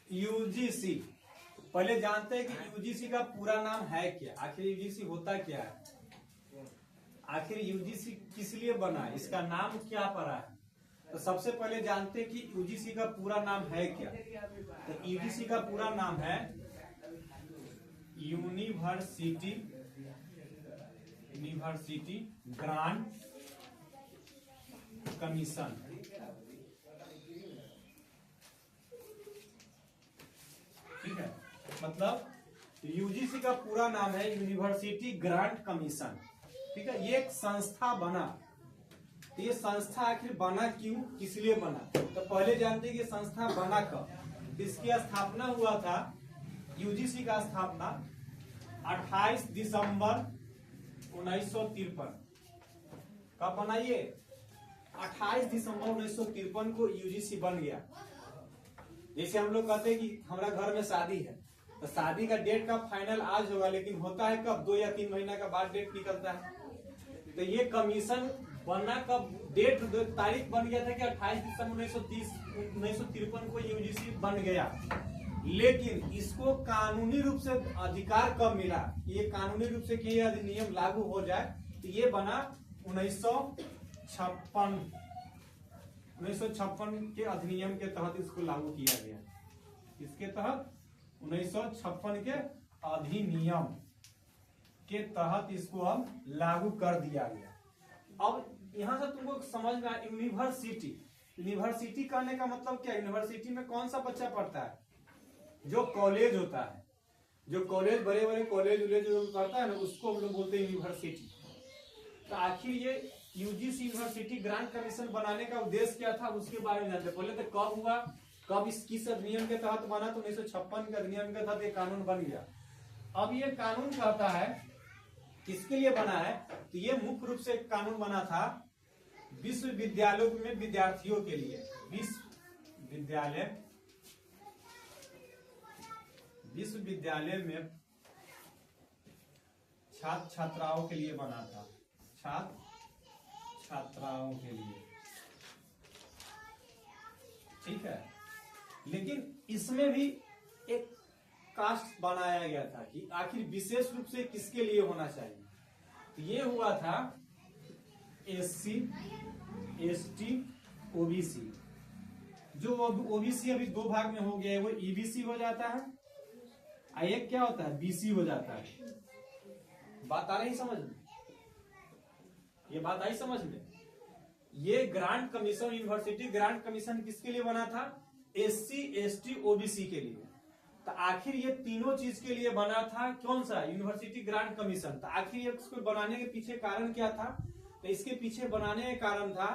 UGC, पहले जानते हैं कि यूजीसी का पूरा नाम है क्या, आखिर यूजीसी होता क्या है, आखिर यूजीसी किस लिए बना है, इसका नाम क्या पड़ा है। तो सबसे पहले जानते हैं कि यूजीसी का पूरा नाम है क्या। तो यूजीसी का पूरा नाम है यूनिवर्सिटी ग्रांट कमीशन। ठीक है, मतलब यूजीसी का पूरा नाम है यूनिवर्सिटी ग्रांट कमीशन। ठीक है, ये एक संस्था बना। तो ये संस्था आखिर बना क्यों, किस लिए बना, तो पहले जानते हैं कि संस्था बना कब। इसकी स्थापना हुआ था, यूजीसी का स्थापना 28 दिसंबर 1953। कब बना ये, 28 दिसंबर 1953 को यूजीसी बन गया। जैसे हम लोग कहते हैं कि हमारा घर में शादी है, तो शादी का डेट का फाइनल आज होगा, लेकिन होता है कब, 2 या 3 महीना का बाद डेट निकलता है। तो ये कमीशन बनना कब, डेट तारीख बन गया था कि 28 दिसंबर 1953 को यूजीसी बन गया। लेकिन इसको कानूनी रूप से अधिकार कब मिला, ये कानूनी रूप से कि अधिनियम लागू हो जाए, तो ये बना 1956 के अधिनियम के तहत इसको लागू किया गया। इसके तहत 1956 के अधिनियम के तहत इसको अब लागू कर दिया गया। अब यहां से तुमको समझ में आया, यूनिवर्सिटी कहने का मतलब क्या, यूनिवर्सिटी में कौन सा बच्चा पढ़ता है, जो कॉलेज होता है, जो कॉलेज बड़े बड़े कॉलेज जो पढ़ता है ना, उसको हम लोग बोलते हैं यूनिवर्सिटी। तो आखिर ये यूजीसी यूनिवर्सिटी ग्रांट कमीशन बनाने का उद्देश्य क्या था, उसके बारे में जानते। पहले तो कब हुआ, कब किस अधिनियम के तहत बना, तो 1956 के अधिनियम के तहत ये कानून बन गया। अब ये कानून कहता है किसके लिए बना है, तो ये मुख्य रूप से कानून बना था विश्वविद्यालयों में विद्यार्थियों के लिए, विश्वविद्यालय में छात्र छात्राओं के लिए बना था, छात्र छात्राओं के लिए। ठीक है, लेकिन इसमें भी एक कास्ट बनाया गया था कि आखिर विशेष रूप से किसके लिए होना चाहिए। तो ये हुआ था SC ST OBC। जो OBC अभी 2 भाग में हो गया है, वो EBC हो जाता है, एक क्या होता है, BC हो जाता है। बात आ रही समझ में, ये बात आई समझ में। ये grant commission, university grant commission किसके लिए बना था, SC ST OBC के लिए। तो आखिर ये तीनों चीज के लिए बना था, कौन सा, यूनिवर्सिटी ग्रांट कमीशन। तो आखिर इसको बनाने के पीछे कारण क्या था, तो इसके पीछे बनाने का कारण था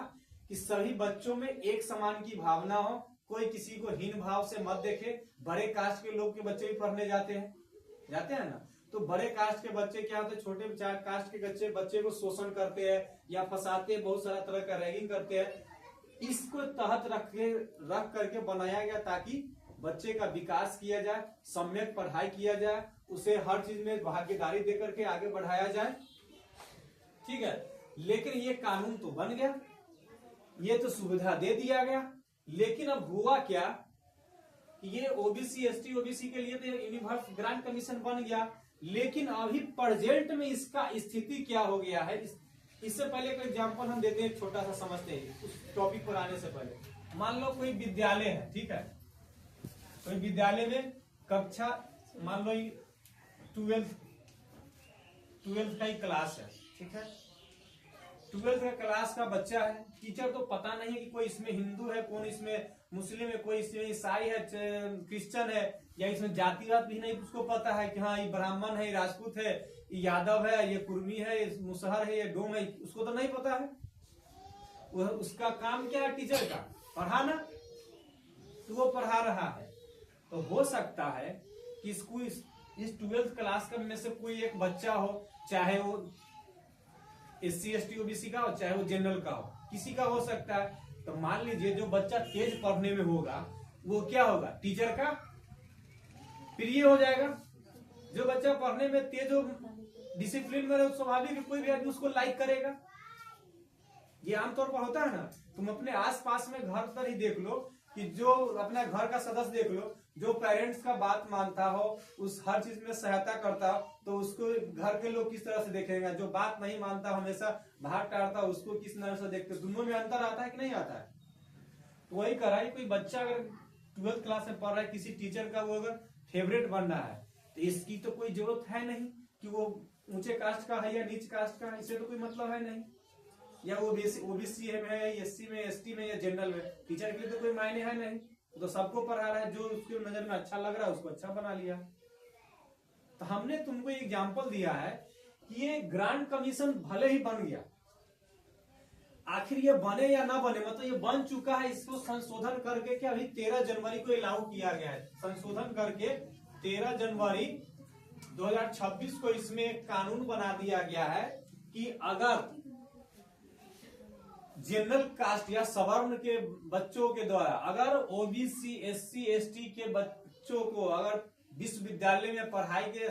कि सभी बच्चों में एक समान की भावना हो, कोई किसी को हीन भाव से मत देखे। बड़े कास्ट के लोग के बच्चे भी पढ़ने जाते हैं ना, तो बड़े कास्ट के बच्चे क्या होते हैं, छोटे कास्ट के बच्चे को शोषण करते हैं या फंसाते हैं, बहुत सारा तरह का रैगिंग करते हैं। इसको तहत रख करके बनाया गया ताकि बच्चे का विकास किया जाए, सम्यक पढ़ाई किया जाए, उसे हर चीज में भागीदारी देकर के आगे बढ़ाया जाए। ठीक है, लेकिन ये कानून तो बन गया, ये तो सुविधा दे दिया गया, लेकिन अब हुआ क्या, ये OBC ST OBC के लिए तो यूनिवर्सिटी ग्रांट कमीशन बन गया, लेकिन अभी प्रेजेंट में इसका स्थिति क्या हो गया है। इससे पहले कोई एग्जांपल हम देते हैं, छोटा सा समझते हैं उस टॉपिक पर आने से पहले। मान लो कोई विद्यालय है, ठीक है, कोई विद्यालय में कक्षा, मान लो 12th का ही क्लास है, ठीक है, 12th का क्लास का बच्चा है। टीचर को पता नहीं है कि कोई इसमें हिंदू है, कौन इसमें मुस्लिम है, कोई इसमें ईसाई है, क्रिश्चियन है, या इसमें जातिवाद भी नहीं उसको पता है कि हाँ ये ब्राह्मण है, ये राजपूत है, ये यादव है, ये कुर्मी है, ये मुसहर है, ये डोम है, उसको तो नहीं पता है। उसका काम क्या है, टीचर का पढ़ाना, तो वो पढ़ा रहा है। तो हो सकता है कि इस 12th क्लास का में से कोई एक बच्चा हो, चाहे वो SC ST OBC का हो, चाहे वो जनरल का हो, किसी का हो सकता है। तो मान लीजिए जो बच्चा तेज पढ़ने में होगा, वो क्या होगा, टीचर का प्रिय हो जाएगा। जो बच्चा पढ़ने में तेज हो, डिसिप्लिन में, स्वाभाविक है कोई भी आदमी उसको लाइक करेगा। ये आमतौर पर होता है ना, तुम अपने आसपास में घर पर ही देख लो कि जो अपना घर का सदस्य देख लो, जो पेरेंट्स का बात मानता हो, उस हर चीज में सहायता करता हो, तो उसको घर के लोग किस तरह से देखेंगे। जो बात नहीं मानता, हमेशा भाग टाड़ता, उसको किस तरह से देखते। दोनों में अंतर आता है कि नहीं आता है। तो वही करा है, कोई बच्चा अगर 12th क्लास में पढ़ रहा है, किसी टीचर का वो अगर फेवरेट बन रहा है, तो इसकी तो कोई जरूरत है नहीं कि वो ऊंचे कास्ट का है या नीच कास्ट का है, इससे तो कोई मतलब है नहीं। या वो ओबीसी में है, एससी में, एसटी में या जनरल में, टीचर के लिए तो कोई मायने है नहीं। तो सबको पढ़ा रहा है, जो उसके नजर में अच्छा लग रहा है उसको अच्छा बना लिया। तो हमने तुमको एग्जाम्पल दिया है कि ये ग्रांट कमीशन भले ही बन गया, आखिर ये बने या ना बने, मतलब ये बन चुका है, इसको संशोधन करके क्या अभी 13 जनवरी को लागू किया गया है। संशोधन करके 13 जनवरी 2026 को इसमें एक कानून बना दिया गया है कि अगर जनरल कास्ट या सवर्ण के बच्चों के द्वारा अगर ओबीसी, एससी, एसटी के बच्चों को अगर विश्वविद्यालय में पढ़ाई के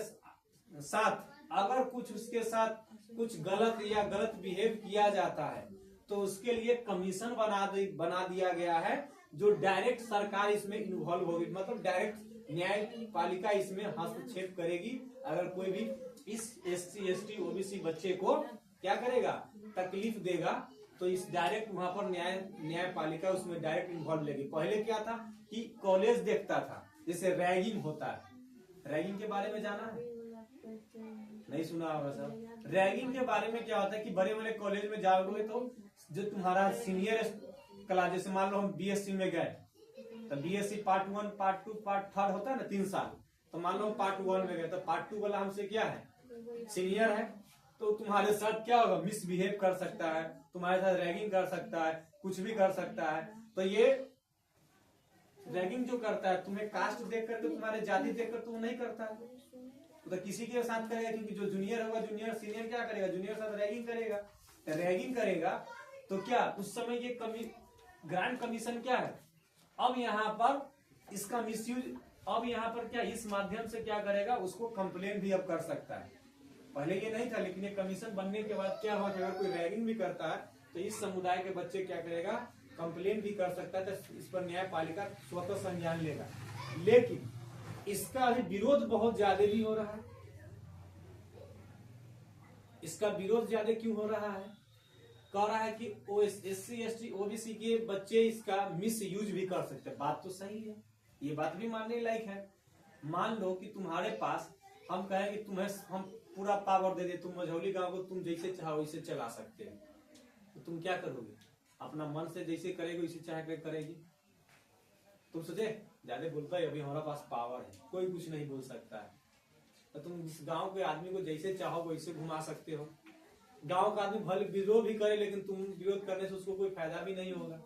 साथ अगर कुछ उसके साथ कुछ गलत या गलत बिहेव किया जाता है, तो उसके लिए कमीशन बना दिया गया है, जो डायरेक्ट सरकार इसमें इन्वॉल्व होगी, मतलब डायरेक्ट न्यायपालिका इसमें हस्तक्षेप करेगी। अगर कोई भी इस एससी, एसटी, ओबीसी बच्चे को क्या करेगा, तकलीफ देगा, तो इस डायरेक्ट वहां पर न्यायपालिका उसमें डायरेक्ट इन्वॉल्व लेगी। पहले क्या था कि कॉलेज देखता था, जैसे रैगिंग होता है। रैगिंग के बारे में जाना है, नहीं सुना होगा सब। रैगिंग के बारे में क्या होता है कि बड़े बड़े कॉलेज में जाओगे तो जो तुम्हारा सीनियर क्लास, जैसे मान लो हम बीएससी में गए, तो बीएससी पार्ट 1, पार्ट 2, पार्ट 3 होता है ना, 3 साल। तो मान लो पार्ट 1 में गए, तो पार्ट 2 वाला हमसे क्या है, सीनियर है, तो तुम्हारे साथ क्या होगा, मिसबिहेव कर सकता है, तुम्हारे साथ रैगिंग कर सकता है, कुछ भी कर सकता है। तो ये रैगिंग जो करता है, तुम्हें कास्ट देख करके, तुम्हारे जाति देख कर तो वो नहीं करता है, तो किसी के साथ करेगा, क्योंकि जो जूनियर होगा, जूनियर सीनियर क्या करेगा, जूनियर साथ रैगिंग करेगा। तो रैगिंग करेगा तो क्या उस समय ये ग्रांट कमीशन क्या है, अब यहाँ पर इसका मिसयूज, अब यहाँ पर क्या इस माध्यम से क्या करेगा, उसको कंप्लेन भी अब कर सकता है। पहले ये नहीं था, लेकिन ये कमीशन बनने के बाद क्या हुआ कि अगर कोई रैगिंग भी करता है तो इस समुदाय के बच्चे क्या करेगा, कंप्लेन भी कर सकता है, तो इस पर न्यायपालिका स्वतः संज्ञान लेगा। लेकिन इसका अभी विरोध बहुत ज्यादा भी हो रहा है। इसका विरोध ज्यादा क्यों हो रहा है, कह रहा है कि एससी, एसटी, ओबीसी के बच्चे इसका मिस यूज भी कर सकते हैं। बात तो सही है, ये बात भी मानने लायक है। मान लो कि तुम्हारे पास हम कहें कि तुम्हें हम पूरा पावर दे दे, तुम मझौली गांव को तुम जैसे चाहो वैसे चला सकते हो, तो तुम क्या करोगे, अपना मन से जैसे करेगी वैसे चाहे करेगी। तुम सोचे ज्यादा बोलता है, अभी हमारा पास पावर है, कोई कुछ नहीं बोल सकता है, तो तुम इस गांव के आदमी को जैसे चाहो वैसे घुमा सकते हो। गांव का आदमी भले विरोध भी करे, लेकिन तुम विरोध करने से उसको कोई फायदा भी नहीं होगा।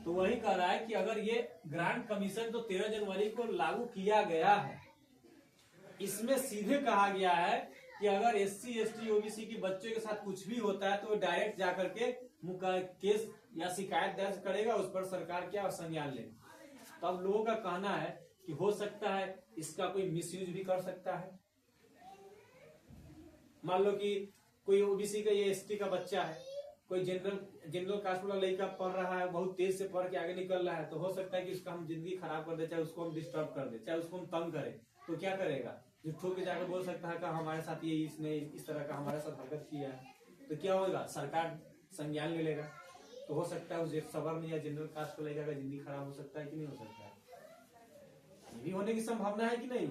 तो वही कह रहा है कि अगर ये ग्रांट कमीशन तो 13 जनवरी को लागू किया गया है, इसमें सीधे कहा गया है कि अगर एससी, एसटी, ओबीसी के बच्चों के साथ कुछ भी होता है तो वो डायरेक्ट जाकर के केस या शिकायत दर्ज करेगा, उस पर सरकार क्या संज्ञान लेगी। तो अब लोगों का कहना है कि हो सकता है इसका कोई मिसयूज भी कर सकता है। मान लो कि कोई ओबीसी का या एसटी का बच्चा है, कोई जनरल कास्ट वाला लड़का पढ़ रहा है, बहुत तेज से पढ़ के आगे निकल रहा है, तो हो सकता है कि उसका हम जिंदगी खराब कर दे, चाहे उसको हम डिस्टर्ब कर दे, चाहे उसको हम तंग करें, तो क्या करेगा, झूठों के जाकर बोल सकता है कि हमारे साथ ये इसने इस तरह का हमारे साथ हरकत किया है, तो क्या होगा, सरकार संज्ञान ले लेगा। तो हो सकता है उस सवर्ण या जनरल कास्ट को लेकर जिंदगी खराब हो सकता है कि नहीं हो सकता है, ये भी होने की संभावना है कि नहीं।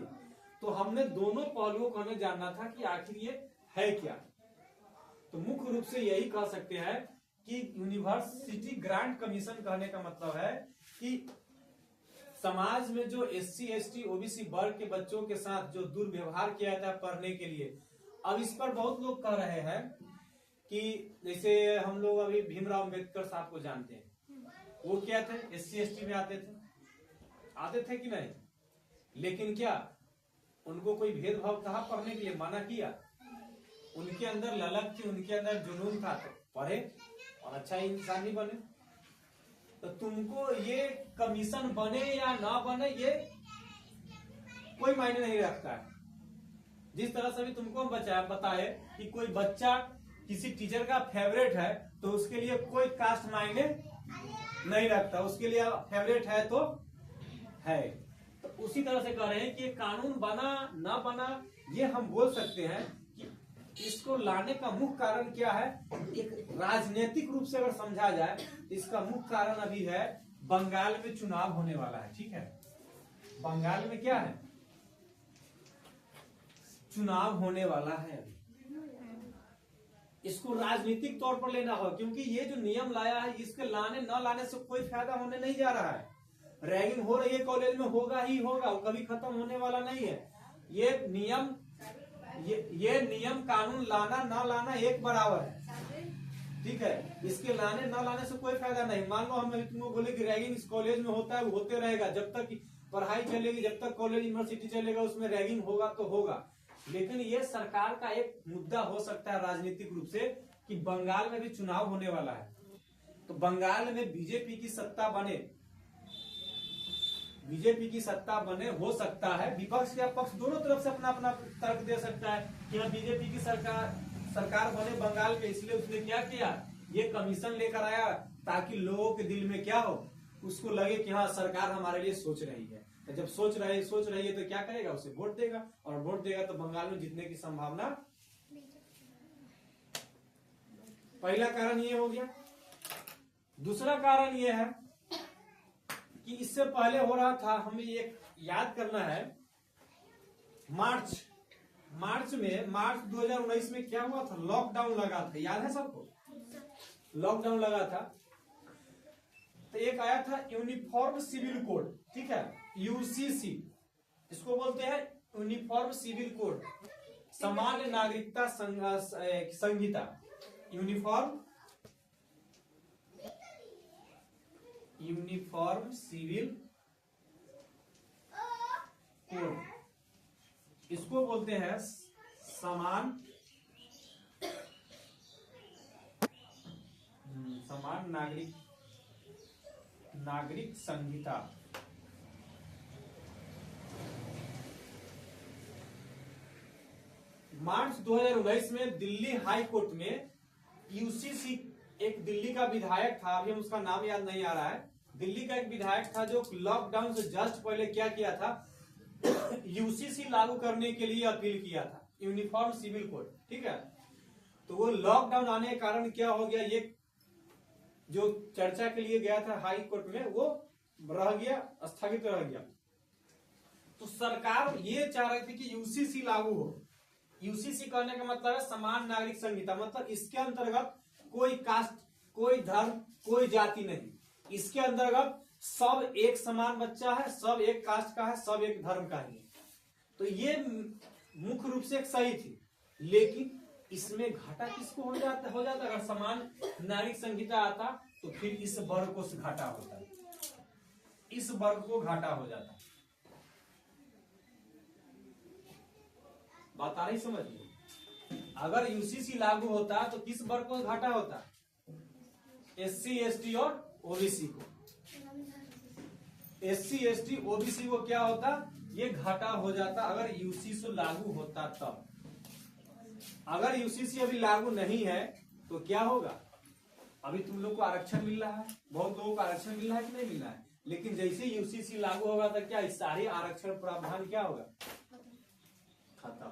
तो हमने दोनों पहलुओं को हमें जानना था कि आखिर ये है क्या। तो मुख्य रूप से यही कह सकते हैं कि यूनिवर्सिटी ग्रांट कमीशन कहने का मतलब है कि समाज में जो एससी, एसटी, ओबीसी वर्ग के बच्चों के साथ जो दुर्व्यवहार किया जाता है पढ़ने के लिए, अब इस पर बहुत लोग कह रहे हैं कि जैसे हम लोग अभी भीमराव अम्बेडकर साहब को जानते हैं, वो क्या थे, एससी, एसटी में आते थे कि नहीं, लेकिन क्या उनको कोई भेदभाव था पढ़ने के लिए, मना किया, उनके अंदर ललक थी, उनके अंदर जुनून था, तो पढ़े और अच्छा इंसान ही बने। तो तुमको ये कमीशन बने या ना बने ये कोई मायने नहीं रखता है। जिस तरह से भी तुमको हम बताए कि कोई बच्चा किसी टीचर का फेवरेट है, तो उसके लिए कोई कास्ट मायने नहीं रखता, उसके लिए फेवरेट है तो है। तो उसी तरह से कह रहे हैं कि कानून बना ना बना ये हम बोल सकते हैं कि इसको लाने का मुख्य कारण क्या है, एक राजनीतिक रूप से अगर समझा जाए तो इसका मुख्य कारण अभी है बंगाल में चुनाव होने वाला है। ठीक है, बंगाल में क्या है, चुनाव होने वाला है। इसको राजनीतिक तौर पर लेना होगा, क्योंकि ये जो नियम लाया है इसके लाने न लाने से कोई फायदा होने नहीं जा रहा है। रैगिंग हो रही है कॉलेज में, होगा ही होगा, वो कभी खत्म होने वाला नहीं है। ये नियम कानून लाना ना लाना एक बराबर है। ठीक है, इसके लाने ना लाने से कोई फायदा नहीं। मान लो हम तुमको बोले कि रैगिंग इस कॉलेज में होता है, वो होते रहेगा जब तक पढ़ाई चलेगी, जब तक कॉलेज यूनिवर्सिटी चलेगा उसमें रैगिंग होगा तो होगा। लेकिन ये सरकार का एक मुद्दा हो सकता है राजनीतिक रूप से कि बंगाल में भी चुनाव होने वाला है, तो बंगाल में बीजेपी की सत्ता बने, बीजेपी की सत्ता बने, हो सकता है विपक्ष या पक्ष दोनों तरफ से अपना अपना तर्क दे सकता है कि हाँ बीजेपी की सरकार बने बंगाल में। इसलिए उसने क्या किया, ये कमीशन लेकर आया ताकि लोगों के दिल में क्या हो, उसको लगे कि हाँ सरकार हमारे लिए सोच रही है। तो जब सोच रही है तो क्या करेगा, उसे वोट देगा, और वोट देगा तो बंगाल में जीतने की संभावना। पहला कारण ये हो गया। दूसरा कारण ये है कि इससे पहले हो रहा था, हमें ये याद करना है, मार्च 2019 में क्या हुआ था, लॉकडाउन लगा था, याद है सबको, लॉकडाउन लगा था। तो एक आया था यूनिफॉर्म सिविल कोड, ठीक है, यूसीसी इसको बोलते हैं, यूनिफॉर्म सिविल कोड, सामान्य नागरिकता संहिता, यूनिफॉर्म सिविल कोड, इसको बोलते हैं समान नागरिक संहिता। मार्च 2019 में दिल्ली हाई कोर्ट में यूसीसी, एक दिल्ली का विधायक था, अभी हम उसका नाम याद नहीं आ रहा है, दिल्ली का एक विधायक था जो लॉकडाउन से जस्ट पहले क्या किया था, यूसीसी लागू करने के लिए अपील किया था, यूनिफॉर्म सिविल कोड। ठीक है, तो वो लॉकडाउन आने के कारण क्या हो गया, ये जो चर्चा के लिए गया था हाई कोर्ट में वो रह गया, स्थगित रह गया। तो सरकार ये चाह रही थी कि यूसीसी लागू हो। यूसीसी कहने का मतलब है समान नागरिक संहिता, मतलब इसके अंतर्गत कोई कास्ट, कोई धर्म, कोई जाति नहीं, इसके अंतर्गत सब एक समान बच्चा है, सब एक कास्ट का है, सब एक धर्म का ही है। तो ये मुख्य रूप से एक सही थी, लेकिन इसमें घाटा किसको हो जाता अगर समान नागरिक संहिता आता तो फिर इस वर्ग को घाटा होता, इस वर्ग को घाटा हो जाता। बात आ रही समझिए, अगर यूसीसी लागू होता तो किस वर्ग को घाटा होता, एससी एसटी और ओबीसी को। एससी एसटी ओबीसी को क्या होता, ये घाटा हो जाता अगर यूसीसी लागू होता तब। अगर यूसीसी अभी लागू नहीं है तो क्या होगा, अभी तुम लोग को आरक्षण मिल रहा है, बहुत लोगों को आरक्षण मिल रहा है कि नहीं मिल रहा है, लेकिन जैसे यूसीसी लागू होगा तो क्या इस सारे आरक्षण प्रावधान क्या होगा, खत्म।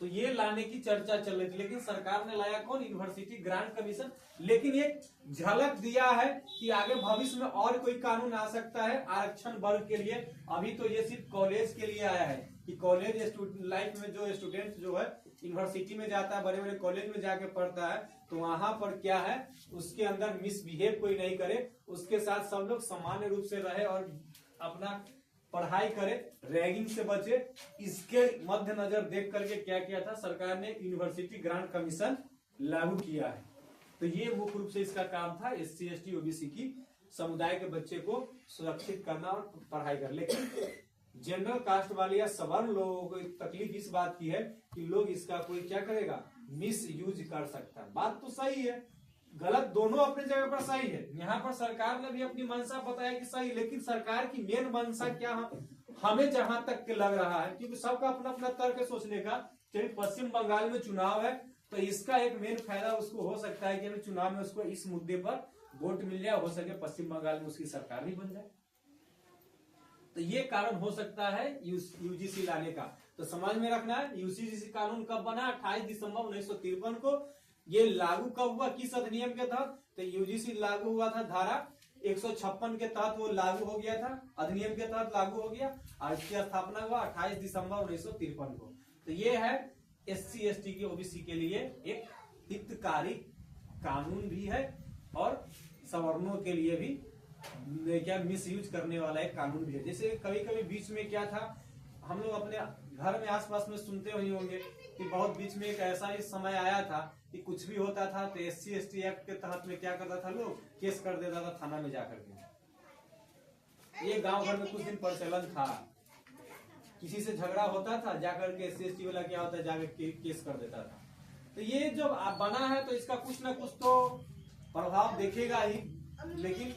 तो ये लाने की चर्चा चल रही थी, लेकिन सरकार ने लाया कौन, यूनिवर्सिटी ग्रांट कमीशन। लेकिन एक झलक दिया है कि आगे भविष्य में और कोई कानून आ सकता है आरक्षण वर्ग के लिए। अभी तो ये सिर्फ कॉलेज के लिए आया है कि कॉलेज लाइफ में जो स्टूडेंट जो है यूनिवर्सिटी में जाता है, बड़े बड़े कॉलेज में जाके पढ़ता है, तो वहां पर क्या है, उसके अंदर मिसबिहेव कोई नहीं करे, उसके साथ सब लोग सामान्य रूप से रहे और अपना पढ़ाई करे, रैगिंग से बचे। इसके मद्देनजर देख करके क्या किया था सरकार ने, यूनिवर्सिटी ग्रांट कमीशन लागू किया है। तो ये मुख्य रूप से इसका काम था, एससी एसटी ओबीसी की समुदाय के बच्चे को सुरक्षित करना और पढ़ाई करना। लेकिन जनरल कास्ट वाले या सवर्ण लोगों को तकलीफ इस बात की है कि लोग इसका कोई क्या करेगा, मिस यूज कर सकता है। बात तो सही है, गलत दोनों अपने जगह पर सही है। यहाँ पर सरकार ने भी अपनी मंशा बताया कि सही, लेकिन सरकार की मेन मंशा क्या हमें जहां तक के लग रहा है, क्योंकि सबका अपना अपना तर्क है सोचने का। चाहे पश्चिम बंगाल में चुनाव है तो इसका एक मेन फायदा उसको हो सकता है कि हमें चुनाव में उसको इस मुद्दे पर वोट मिल जाए, हो सके पश्चिम बंगाल में उसकी सरकार भी बन जाए। तो ये कारण हो सकता है यूजीसी लाने का। तो समझ में रखना है, यूजीसी कानून कब बना? 28 दिसंबर 1953 को। ये लागू कब हुआ, किस अधिनियम के तहत? तो यूजीसी लागू हुआ था धारा 156 के तहत, वो लागू हो गया था, अधिनियम के तहत लागू हो गया, और इसकी स्थापना हुआ 28 दिसंबर 1953 को। तो ये है SC ST के OBC के लिए एक हितकारी कानून भी है, और सवर्णों के लिए भी क्या मिस यूज करने वाला एक कानून भी है। जैसे कभी कभी बीच में क्या था, हम लोग अपने घर में आसपास में सुनते ही होंगे कि बहुत बीच में एक ऐसा ही समय आया था कि कुछ भी होता था तो SC ST एक्ट के तहत में क्या करता था, लोग केस कर देता था थाना में जाकर के। ये गांव भर में कुछ दिन प्रचलन था, किसी से झगड़ा होता था, जाकर के SC ST वाला क्या होता है, जाकर केस कर देता था। तो ये जब बना है तो इसका कुछ ना कुछ तो प्रभाव देखेगा ही, लेकिन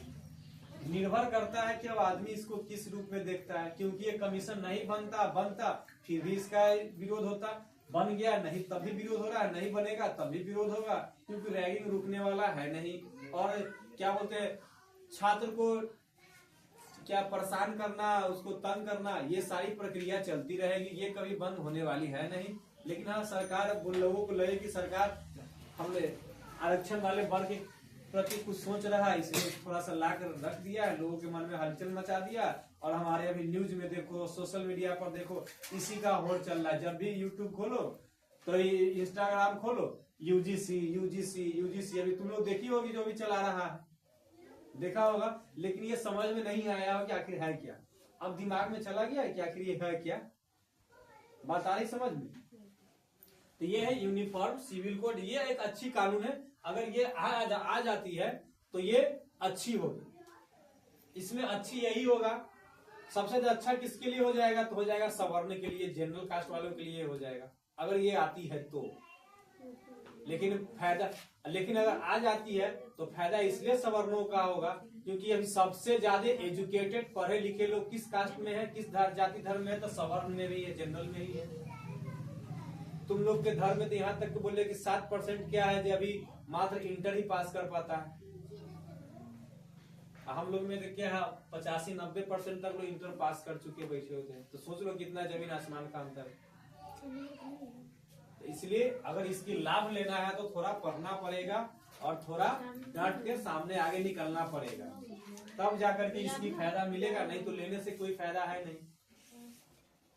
निर्भर करता है कि अब आदमी इसको किस रूप में देखता है। क्योंकि ये कमीशन नहीं बनता फिर भी इसका विरोध होता, बन गया नहीं तब भी विरोध हो रहा है, नहीं बनेगा तब भी विरोध होगा, क्योंकि रैगिंग रुकने वाला है नहीं। और क्या बोलते हैं, छात्र को क्या परेशान करना, उसको तंग करना, ये सारी प्रक्रिया चलती रहेगी, ये कभी बंद होने वाली है नहीं। लेकिन हाँ, सरकार अब उन लोगों को लगे कि सरकार हमने आरक्षण वाले वर्ग के प्रति कुछ सोच रहा है, इसलिए थोड़ा सा ला कर रख दिया है, लोगों के मन में हलचल मचा दिया। और हमारे अभी न्यूज में देखो, सोशल मीडिया पर देखो, इसी का होड़ चल रहा है। जब भी यूट्यूब खोलो तो इंस्टाग्राम खोलो, यूजीसी यूजीसी यूजीसी। अभी तुम लोग देखी होगी जो भी चला रहा है, देखा होगा, लेकिन ये समझ में नहीं आया हो कि आखिर है क्या। अब दिमाग में चला गया है कि आखिर ये है क्या, बात आ रही समझ में। तो ये है यूनिफॉर्म सिविल कोड, ये एक अच्छी कानून है। अगर ये आ जाती है तो ये अच्छी होगी। इसमें अच्छी यही होगा, सबसे अच्छा किसके लिए हो जाएगा, तो हो जाएगा सवर्ण के लिए, जनरल कास्ट वालों के लिए हो जाएगा, अगर ये आती है तो। लेकिन अगर आ जाती है तो फायदा इसलिए सवर्णों का होगा क्योंकि अभी सबसे ज्यादा एजुकेटेड पढ़े लिखे लोग किस कास्ट में है, किस जाति धर्म में है, तो सवर्ण में भी है, जनरल में ही है। तुम लोग के धर्म में तो यहाँ तक तो बोले कि 7% क्या है जो अभी मात्र इंटर ही पास कर पाता है। हम लोग में तो क्या है 85-90% तक लोग इंटर पास कर चुके बैठे होते हैं। तो सोच लो कितना जमीन आसमान का अंतर है। तो इसलिए अगर इसकी लाभ लेना है तो थोड़ा पढ़ना पड़ेगा और थोड़ा डट के सामने आगे निकलना पड़ेगा, तब जाकर के इसकी फायदा मिलेगा, नहीं तो लेने से कोई फायदा है नहीं।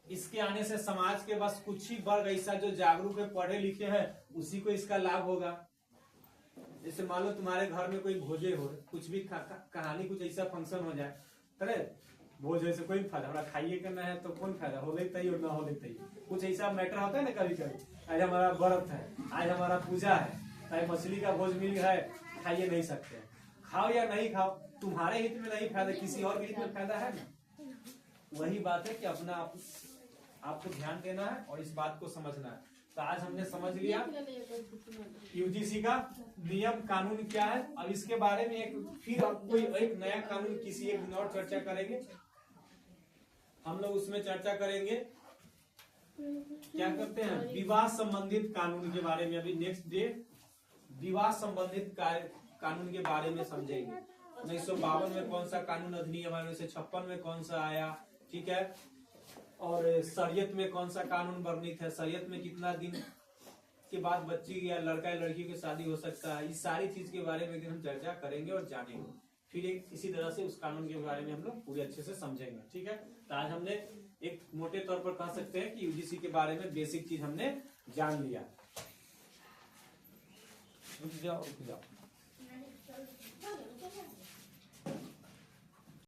इसके आने से समाज के बस कुछ ही वर्ग ऐसा जो जागरूक है, पढ़े लिखे हैं, उसी को इसका लाभ होगा। जैसे मान लो तुम्हारे घर में कोई भोजे हो, कुछ भी कहानी कुछ ऐसा फंक्शन हो जाए, अरे भोज से कोई फायदा, हमारा खाइए करना है तो कौन फायदा, हो गई तय और ना हो गई तय, कुछ ऐसा मैटर होता है ना कभी कभी। आज हमारा व्रत है, आज हमारा पूजा है, आज मछली का भोज मिल गया है, खाइए नहीं सकते, खाओ या नहीं खाओ, तुम्हारे हित में नहीं फायदा, किसी और के हित में फायदा है ना। वही बात है कि अपना आपको ध्यान देना है और इस बात को समझना है। तो आज हमने समझ लिया यूजीसी का नियम कानून क्या है। अब इसके बारे में फिर कोई एक नया कानून किसी एक दिन और चर्चा करेंगे, हम लोग उसमें चर्चा करेंगे क्या करते हैं, विवाह संबंधित कानून के बारे में। अभी नेक्स्ट डे विवाह संबंधित कानून के बारे में समझेंगे। 1952 में कौन सा कानून अधिनियम है, 1956 में कौन सा आया, ठीक है, और शरीयत में कौन सा कानून वर्णित है, शरीयत में कितना दिन के बाद बच्ची या लड़का या लड़की की शादी हो सकता है। इस सारी चीज के बारे में हम चर्चा करेंगे और जानेंगे। फिर इसी तरह से उस कानून के बारे में हम लोग पूरे अच्छे से समझेंगे, ठीक है। तो आज हमने एक मोटे तौर पर कह सकते हैं कि यूजीसी के बारे में बेसिक चीज हमने जान लिया। रुक जाओ।